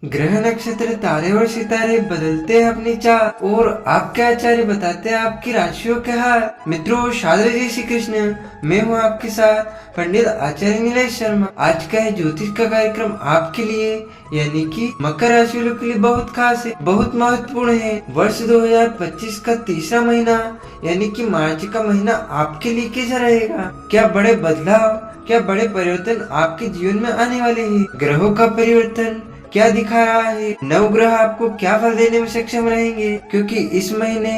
ग्रह नक्षत्र तारे और सितारे बदलते हैं अपनी चाल और आपके आचार्य बताते हैं आपकी राशियों के हाल। मित्रों, शारदा जय श्री कृष्ण। मैं हूँ आपके साथ पंडित आचार्य नीलेश शर्मा। आज का है ज्योतिष का कार्यक्रम आपके लिए, यानी कि मकर राशि वालों के लिए बहुत खास है, बहुत महत्वपूर्ण है। वर्ष 2025 का तीसरा महीना यानी कि मार्च का महीना आपके लिए कैसा रहेगा? क्या बड़े बदलाव, क्या बड़े परिवर्तन आपके जीवन में आने वाले हैं? ग्रहों का परिवर्तन क्या दिखा रहा है? नवग्रह आपको क्या फल देने में सक्षम रहेंगे? क्योंकि इस महीने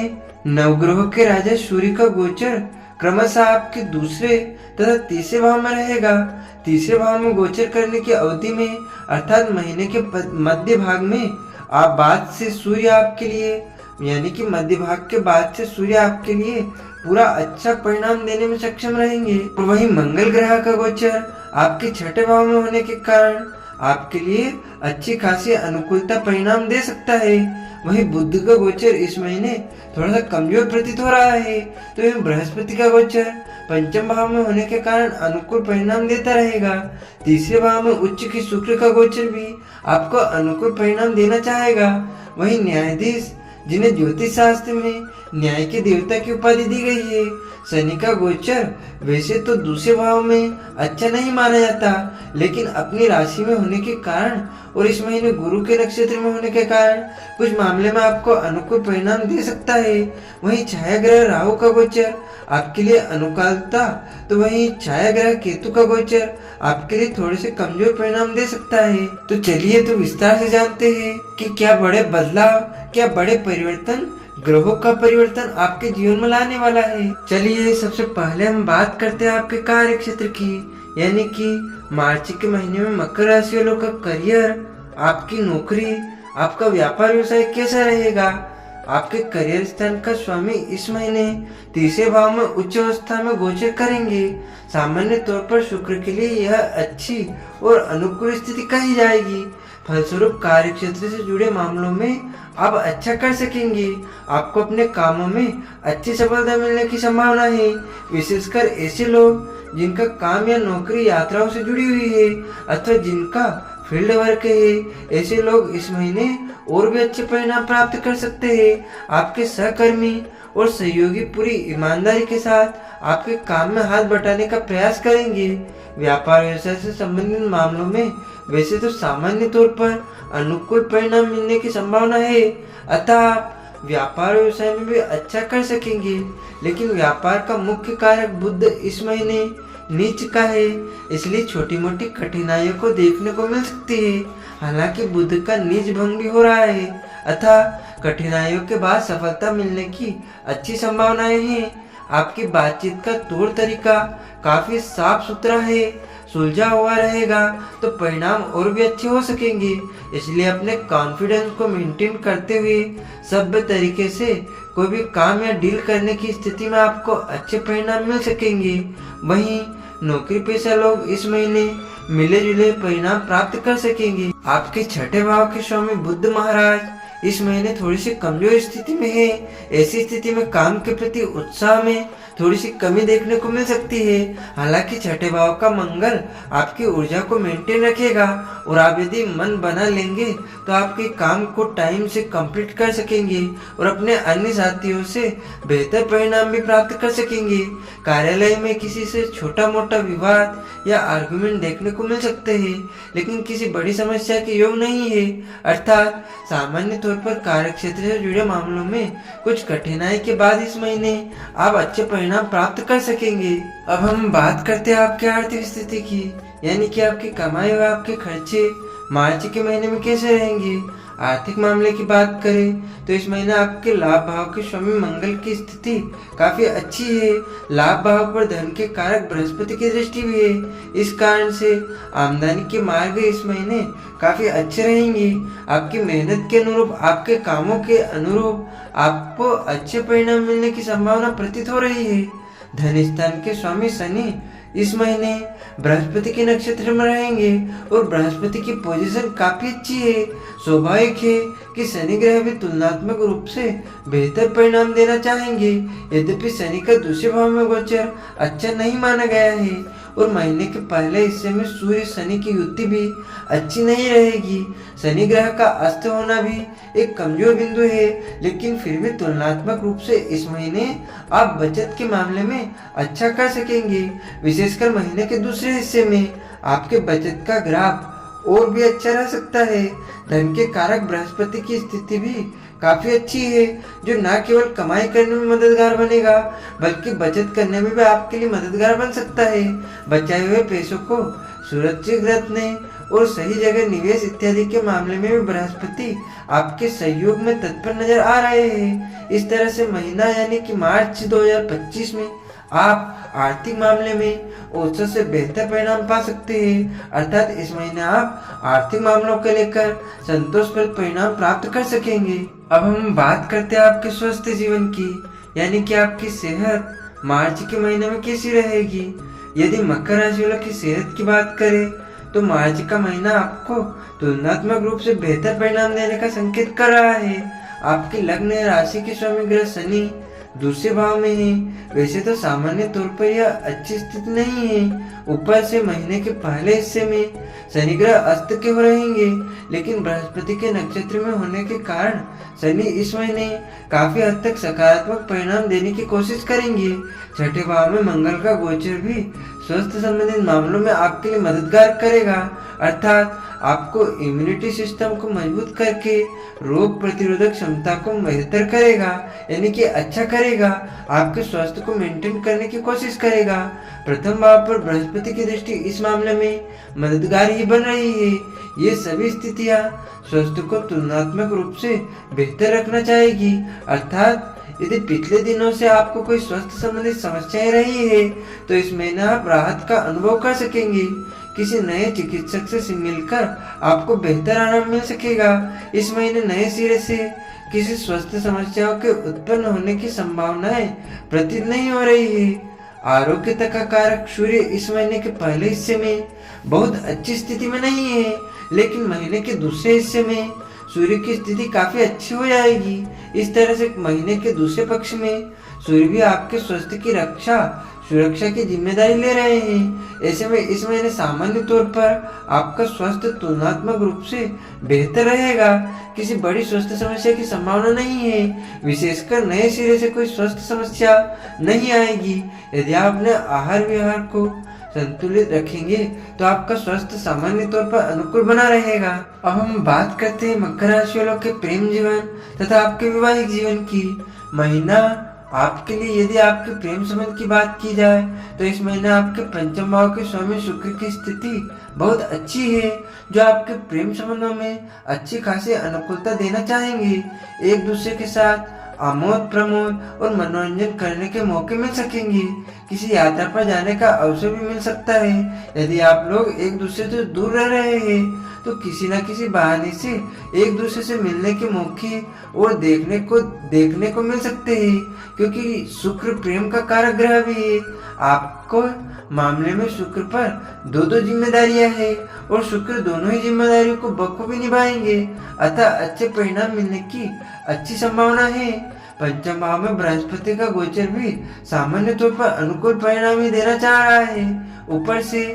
नवग्रहों के राजा सूर्य का गोचर क्रमशः आपके दूसरे तथा तीसरे भाव में रहेगा। तीसरे भाव में गोचर करने की अवधि में अर्थात महीने के मध्य भाग में आप बाद से सूर्य आपके लिए यानी कि मध्य भाग के बाद से सूर्य आपके लिए पूरा अच्छा परिणाम देने में सक्षम रहेंगे। और वहीं मंगल ग्रह का गोचर आपके छठे भाव में होने के कारण आपके लिए अच्छी खासी अनुकूलता परिणाम दे सकता है। वहीं बुध का गोचर इस महीने थोड़ा सा कमजोर प्रतीत हो रहा है, तो वहीं बृहस्पति का गोचर पंचम भाव में होने के कारण अनुकूल परिणाम देता रहेगा। तीसरे भाव में उच्च की शुक्र का गोचर भी आपको अनुकूल परिणाम देना चाहेगा। वहीं न्यायाधीश, जिन्हें ज्योतिष शास्त्र में न्याय के देवता की उपाधि दी गई है, शनि का गोचर वैसे तो दूसरे भाव में अच्छा नहीं माना जाता, लेकिन अपनी राशि में होने के कारण और इस महीने गुरु के नक्षत्र में होने के कारण कुछ मामले में आपको अनुकूल परिणाम दे सकता है। वहीं छाया ग्रह राहु का गोचर आपके लिए अनुकूलता, तो वहीं छाया ग्रह केतु का गोचर आपके लिए थोड़े से कमजोर परिणाम दे सकता है। तो चलिए तो विस्तार से जानते हैं कि क्या बड़े बदलाव, क्या बड़े परिवर्तन ग्रहों का परिवर्तन आपके जीवन में लाने वाला है। चलिए सबसे पहले हम बात करते हैं आपके कार्य क्षेत्र की, यानी कि मार्च के महीने में मकर राशि वालों का करियर, आपकी नौकरी, आपका व्यापार व्यवसाय कैसा रहेगा। आपके करियर स्थान का स्वामी इस महीने तीसरे भाव में उच्च अवस्था में गोचर करेंगे। सामान्य तौर पर शुक्र के लिए यह अच्छी और अनुकूल स्थिति कही जाएगी। फलस्वरूप कार्य क्षेत्र से जुड़े मामलों में आप अच्छा कर सकेंगे। आपको अपने कामों में अच्छी सफलता मिलने की संभावना है, विशेषकर ऐसे लोग जिनका काम या नौकरी यात्राओं से जुड़ी हुई है अथवा जिनका फील्ड वर्क है। ऐसे लोग इस महीने और भी अच्छे परिणाम प्राप्त कर सकते हैं। आपके सहकर्मी और सहयोगी पूरी ईमानदारी के साथ आपके काम में हाथ बटाने का प्रयास करेंगे। व्यापार व्यवसाय से संबंधित मामलों में वैसे तो सामान्य तौर पर अनुकूल परिणाम मिलने की संभावना है, अतः आप व्यापार व्यवसाय में भी अच्छा कर सकेंगे। लेकिन व्यापार का मुख्य कारक बुध इस महीने नीच का है, इसलिए छोटी मोटी कठिनाइयों को देखने को मिल सकती है। हालांकि बुध का नीच भंग भी हो रहा है, अतः कठिनाइयों के बाद सफलता मिलने की अच्छी संभावनाएं हैं। आपकी बातचीत का तौर तरीका काफी साफ सुथरा है, सुलझा हुआ रहेगा, तो परिणाम और भी अच्छे हो सकेंगे। इसलिए अपने कॉन्फिडेंस को मेंटेन करते हुए सभ्य तरीके से कोई भी काम या डील करने की स्थिति में आपको अच्छे परिणाम मिल सकेंगे। वहीं नौकरी पेशा लोग इस महीने मिले जुले परिणाम प्राप्त कर सकेंगे। आपके छठे भाव के स्वामी बुध महाराज इस महीने थोड़ी सी कमजोर स्थिति में है। ऐसी स्थिति में काम के प्रति उत्साह में थोड़ी सी कमी देखने को मिल सकती है। हालांकि छठे भाव का मंगल आपकी ऊर्जा को मेंटेन रखेगा और आप यदि मन बना लेंगे तो आपके काम को टाइम से कंप्लीट कर सकेंगे और अपने अन्य साथियों से बेहतर परिणाम भी प्राप्त कर सकेंगे। कार्यालय में किसी से छोटा मोटा विवाद या आर्गुमेंट देखने को मिल सकते हैं, लेकिन किसी बड़ी समस्या के योग नहीं है। अर्थात सामान्य तौर पर कार्य क्षेत्र से जुड़े मामलों में कुछ कठिनाई के बाद इस महीने आप अच्छे परिणाम प्राप्त कर सकेंगे। अब हम बात करते हैं आपकी आर्थिक स्थिति की, यानी कि आपकी कमाई और आपके खर्चे मार्च के महीने में कैसे रहेंगे। आर्थिक मामले की बात करें तो इस महीने आपके लाभ भाव के स्वामी मंगल की स्थिति काफी अच्छी है। लाभ भाव पर धन के कारक बृहस्पति की दृष्टि भी है। इस कारण से आमदनी के मार्ग इस महीने काफी अच्छे रहेंगे। आपकी मेहनत के अनुरूप, आपके कामों के अनुरूप आपको अच्छे परिणाम मिलने की संभावना प्रतीत हो रही है। धन स्थान के स्वामी शनि इस महीने बृहस्पति के नक्षत्र में रहेंगे और बृहस्पति की पोजीशन काफी अच्छी है। स्वाभाविक है कि शनि ग्रह भी तुलनात्मक रूप से बेहतर परिणाम देना चाहेंगे। यद्यपि शनि का दूसरे भाव में गोचर अच्छा नहीं माना गया है। और महीने के पहले हिस्से में सूर्य शनि की युति भी अच्छी नहीं रहेगी। शनि ग्रह का अस्त होना भी एक कमजोर बिंदु है, लेकिन फिर भी तुलनात्मक रूप से इस महीने आप बचत के मामले में अच्छा कर सकेंगे। विशेषकर महीने के दूसरे हिस्से में आपके बचत का ग्राफ और भी अच्छा रह सकता है। धन के कारक बृहस्पति की स्थिति भी काफी अच्छी है, जो न केवल कमाई करने में मददगार बनेगा बल्कि बचत करने में भी आपके लिए मददगार बन सकता है। बचाए हुए पैसों को सुरक्षित रखने और सही जगह निवेश इत्यादि के मामले में भी बृहस्पति आपके सहयोग में तत्पर नजर आ रहे हैं। इस तरह से महीना यानी कि मार्च 2025 में आप आर्थिक मामले में औसत से बेहतर परिणाम पा सकते हैं। अर्थात इस महीने आप आर्थिक मामलों को लेकर संतोषप्रद परिणाम प्राप्त कर सकेंगे। अब हम बात करते हैं आपके स्वस्थ जीवन की, यानी कि आपकी सेहत मार्च के महीने में कैसी रहेगी। यदि मकर राशि वालों की सेहत की बात करें तो मार्च का महीना आपको तुलनात्मक रूप से बेहतर परिणाम देने का संकेत कर रहा है। आपकी लग्न राशि के स्वामी ग्रह शनि दूसरे भाव में है। वैसे तो सामान्य तौर पर यह अच्छी स्थिति नहीं है। ऊपर से महीने के पहले हिस्से में शनि ग्रह अस्त के हो रहेंगे, लेकिन बृहस्पति के नक्षत्र में होने के कारण शनि इस महीने काफी हद तक सकारात्मक परिणाम देने की कोशिश करेंगे। छठे भाव में मंगल का गोचर भी स्वास्थ्य संबंधित मामलों में आपके लिए मददगार करेगा, अर्थात आपको इम्यूनिटी सिस्टम को मजबूत करके रोग प्रतिरोधक क्षमता को बेहतर करेगा, यानी कि अच्छा करेगा। आपके स्वास्थ्य को मेंटेन करने की कोशिश करेगा। प्रथम भाव पर बृहस्पति की दृष्टि इस मामले में मददगार ही बन रही है। ये सभी स्थितियां स्वास्थ्य को तुलनात्मक रूप से बेहतर रखना चाहेगी, अर्थात यदि पिछले दिनों से आपको कोई स्वास्थ्य संबंधित समस्याएं रही है तो इस महीने आप राहत का अनुभव कर सकेंगे। किसी नए चिकित्सक से मिलकर आपको बेहतर आराम मिल सकेगा। इस महीने नए सिरे से किसी स्वास्थ्य समस्याओं के उत्पन्न होने की संभावनाएं प्रतीत नहीं हो रही है। आरोग्यता का कारक सूर्य इस महीने के पहले हिस्से में बहुत अच्छी स्थिति में नहीं है, लेकिन महीने के दूसरे हिस्से में सूर्य की स्थिति काफी अच्छी हो जाएगी। इस तरह से महीने के दूसरे पक्ष में सूर्य भी आपके स्वास्थ्य की सुरक्षा की जिम्मेदारी ले रहे हैं। ऐसे में इस महीने सामान्य तौर पर आपका स्वास्थ्य तुलनात्मक रूप से बेहतर रहेगा। किसी बड़ी स्वास्थ्य समस्या की संभावना नहीं है, विशेषकर नए सिरे से कोई स्वास्थ्य समस्या नहीं आएगी। यदि आप अपने आहार विहार को संतुलित रखेंगे तो आपका स्वास्थ्य सामान्य तौर पर अनुकूल बना रहेगा। अब हम बात करते हैं मकर राशि वालों के प्रेम जीवन तथा आपके वैवाहिक जीवन की। महीना आपके लिए, यदि आपके प्रेम संबंध की बात की जाए तो इस महीने आपके पंचम भाव के स्वामी शुक्र की स्थिति बहुत अच्छी है, जो आपके प्रेम संबंधों में अच्छी खासी अनुकूलता देना चाहेंगे। एक दूसरे के साथ आमोद प्रमोद और मनोरंजन करने के मौके मिल सकेंगे। किसी यात्रा पर जाने का अवसर भी मिल सकता है। यदि आप लोग एक दूसरे से दूर रह रहे हैं तो किसी न किसी बहाने से एक दूसरे से मिलने के मौके और देखने को मिल सकते हैं, क्योंकि शुक्र प्रेम का कारक ग्रह भी है। आपको मामले में शुक्र पर दो जिम्मेदारियां हैं और शुक्र दोनों ही जिम्मेदारियों को बखूबी निभाएंगे, अतः अच्छे परिणाम मिलने की अच्छी संभावना है। पंचम भाव में बृहस्पति का गोचर भी सामान्य तौर पर अनुकूल परिणाम ही देना चाह रहा है। ऊपर से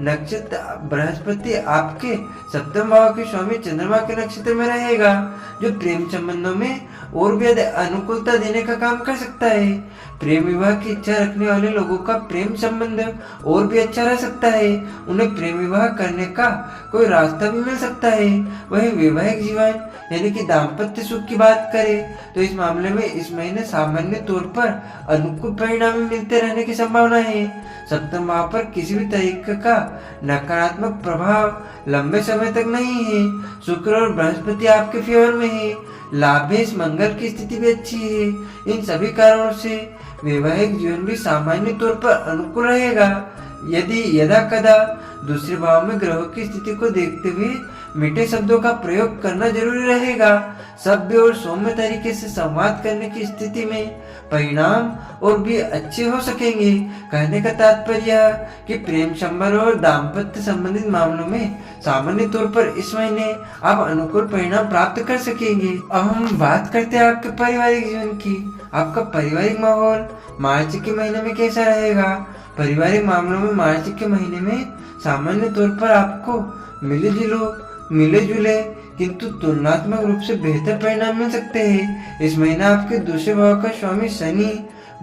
नक्षत्र बृहस्पति आपके सप्तम भाव के स्वामी चंद्रमा के नक्षत्र में रहेगा, जो प्रेम संबंधों में और भी अनुकूलता देने का काम कर सकता है। प्रेम विवाह की इच्छा रखने वाले लोगों का प्रेम संबंध और भी अच्छा रह सकता है। उन्हें प्रेम विवाह करने का कोई रास्ता भी मिल सकता है। वहीं वैवाहिक जीवन यानी कि दाम्पत्य सुख की बात करें तो इस मामले में इस महीने सामान्य तौर पर अनुकूल परिणाम मिलते रहने की संभावना है। सप्तम भाव पर किसी भी तरीके का नकारात्मक प्रभाव लंबे समय तक नहीं है। शुक्र और बृहस्पति आपके फेवर में है। लाभेश मंगल की स्थिति भी अच्छी है। इन सभी कारणों से वैवाहिक जीवन भी सामान्य तौर पर अनुकूल रहेगा। यदि यदा कदा दूसरे भाव में ग्रहों की स्थिति को देखते हुए मीठे शब्दों का प्रयोग करना जरूरी रहेगा। सभ्य और सौम्य तरीके से संवाद करने की स्थिति में परिणाम और भी अच्छे हो सकेंगे। कहने का तात्पर्य कि प्रेम संबंध और दाम्पत्य संबंधित मामलों में सामान्य तौर पर इस महीने आप अनुकूल परिणाम प्राप्त कर सकेंगे। अब हम बात करते हैं आपके पारिवारिक जीवन की। आपका पारिवारिक माहौल मार्च के महीने में कैसा रहेगा? पारिवारिक मामलों में मार्च के महीने में सामान्य तौर पर आपको मिले जुले किंतु तुलनात्मक रूप से बेहतर परिणाम मिल सकते हैं। इस महीना आपके दूसरे भाव का स्वामी शनि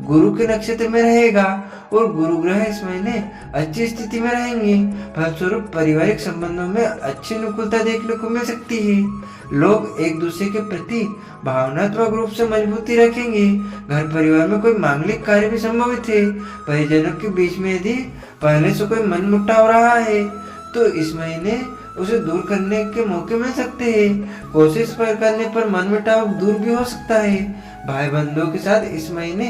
गुरु के नक्षत्र में रहेगा और गुरु ग्रह इस महीने अच्छी स्थिति में रहेंगे। फलस्वरूप पारिवारिक संबंधों में अच्छी अनुकूलता देखने को मिल सकती है। लोग एक दूसरे के प्रति भावनात्मक रूप से मजबूती रखेंगे। घर परिवार में कोई मांगलिक कार्य भी संभवित है। परिजनों के बीच में यदि पहले से कोई मनमुटाव रहा है तो इस महीने उसे दूर करने के मौके मिल सकते हैं। कोशिश करने पर मनमुटाव दूर भी हो सकता है। भाई बंधुओं के साथ इस महीने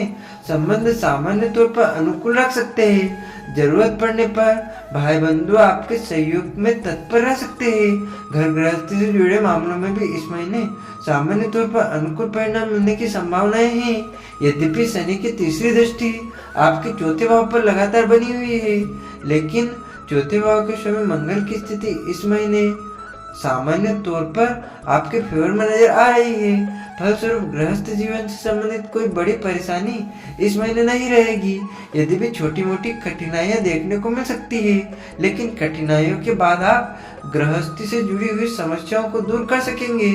संबंध सामान्य तौर पर अनुकूल रख सकते हैं। जरूरत पड़ने पर भाई बंधु आपके सहयोग में तत्पर रह सकते हैं। घर गृहस्थी से जुड़े मामलों में भी इस महीने सामान्य तौर पर अनुकूल परिणाम मिलने की संभावनाएं हैं। यद्यपि शनि की तीसरी दृष्टि आपके चौथे भाव पर लगातार बनी हुई है, लेकिन चौथे भाव के स्वामी मंगल की स्थिति इस महीने सामान्य तौर पर आपके फेवर में नजर आ रही है। फलस्वरूप गृहस्थ जीवन से संबंधित कोई बड़ी परेशानी इस महीने नहीं रहेगी। यदि भी छोटी मोटी कठिनाइयां देखने को मिल सकती है, लेकिन कठिनाइयों के बाद आप गृहस्थी से जुड़ी हुई समस्याओं को दूर कर सकेंगे।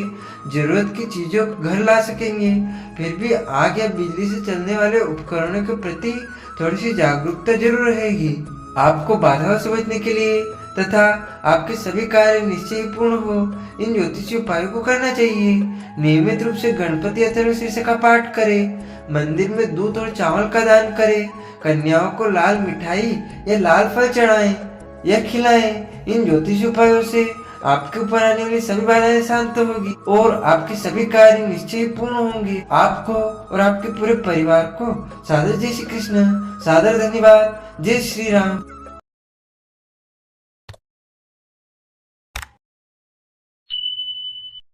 जरूरत की चीजों को घर ला सकेंगे। फिर भी आग या बिजली से चलने वाले उपकरणों के प्रति थोड़ी सी जागरूकता जरूर रहेगी। आपको बाधाओं से बचने के लिए तथा आपके सभी कार्य निश्चय ही पूर्ण हो, इन ज्योतिषी उपायों को करना चाहिए। नियमित रूप से गणपति अथर्व शीर्ष का पाठ करें। मंदिर में दूध और चावल का दान करें। कन्याओं को लाल मिठाई या लाल फल चढ़ाएं या खिलाएं। इन ज्योतिषी उपायों से आपके ऊपर आने वाली सभी बाधाएं शांत होगी और आपके सभी कार्य निश्चय ही पूर्ण होंगे। आपको और आपके पूरे परिवार को सादर जय श्री कृष्ण, सादर धन्यवाद। जय श्री राम।